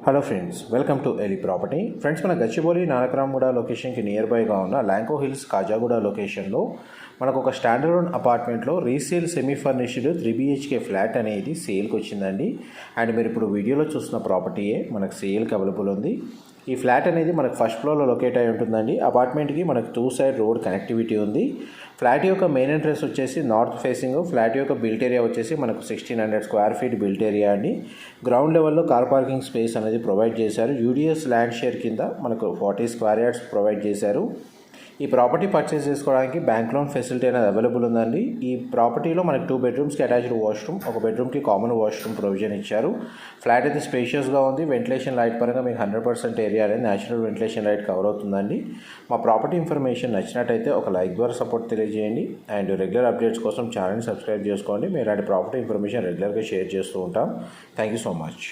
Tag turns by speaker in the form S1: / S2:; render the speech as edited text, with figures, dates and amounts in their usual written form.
S1: Hello friends, welcome to ఎలి property. Friends, మన గచ్చిబౌలి నానక్రామ్గూడ లొకేషన్కి నియర్ బైగా ఉన్న ల్యాంకో హిల్స్ కాజాగూడ లొకేషన్లో మనకు ఒక స్టాండర్డ్ అపార్ట్మెంట్లో resale semi furnished 3BHK flat అనేది సేల్కి వచ్చిందండి. అండ్ మీరు ఇప్పుడు వీడియోలో చూస్తున్న ప్రాపర్టీయే మనకు సేల్కి అవైలబుల్ ఉంది. ఈ ఫ్లాట్ అనేది మనకు ఫస్ట్ ఫ్లోర్లో లొకేట్ అయి ఉంటుందండి. అపార్ట్మెంట్కి మనకు 2 సైడ్ రోడ్ కనెక్టివిటీ ఉంది. ఫ్లాట్ యొక్క మెయిన్ ఎంట్రన్స్ వచ్చేసి నార్త్ ఫేసింగ్. ఫ్లాట్ యొక్క బిల్ట్ ఏరియా వచ్చేసి మనకు 1600 స్క్వేర్ ఫీట్ బిల్ట్ ఏరియా అండి. గ్రౌండ్ లెవెల్లో కార్ పార్కింగ్ స్పేస్ అనేది ప్రొవైడ్ చేశారు. యూడిఎస్ ల్యాండ్ షేర్ కింద మనకు 40 స్క్వేర్ యార్డ్స్ ప్రొవైడ్ చేశారు. ఈ ప్రాపర్టీ పర్చేస్ చేసుకోవడానికి బ్యాంక్ లోన్ ఫెసిలిటీ అనేది అవైలబుల్ ఉందండి. ఈ ప్రాపర్టీలో మనకి 2 బెడ్రూమ్స్కి అటాచ్డ్ వాష్రూమ్, ఒక బెడ్రూమ్కి కామన్ వాష్రూమ్ ప్రొవిజన్ ఇచ్చారు. ఫ్లాట్ అయితే స్పేషియస్గా ఉంది. వెంటిలేషన్ లైట్ పరంగా మీకు 100% ఏరియా అనేది న్యాచురల్ వెంటిలేషన్ లైట్ కవర్ అవుతుందండి. మా ప్రాపర్టీ ఇన్ఫర్మేషన్ నచ్చినట్టయితే ఒక లైక్ ద్వారా సపోర్ట్ తెలియజేయండి. అండ్ రెగ్యులర్ అప్డేట్స్ కోసం ఛానల్ని సబ్స్క్రైబ్ చేసుకోండి. మేము ఇలాంటి ప్రాపర్టీ ఇన్ఫర్మేషన్ రెగ్యులర్గా షేర్ చేస్తూ ఉంటాం. Thank you so much.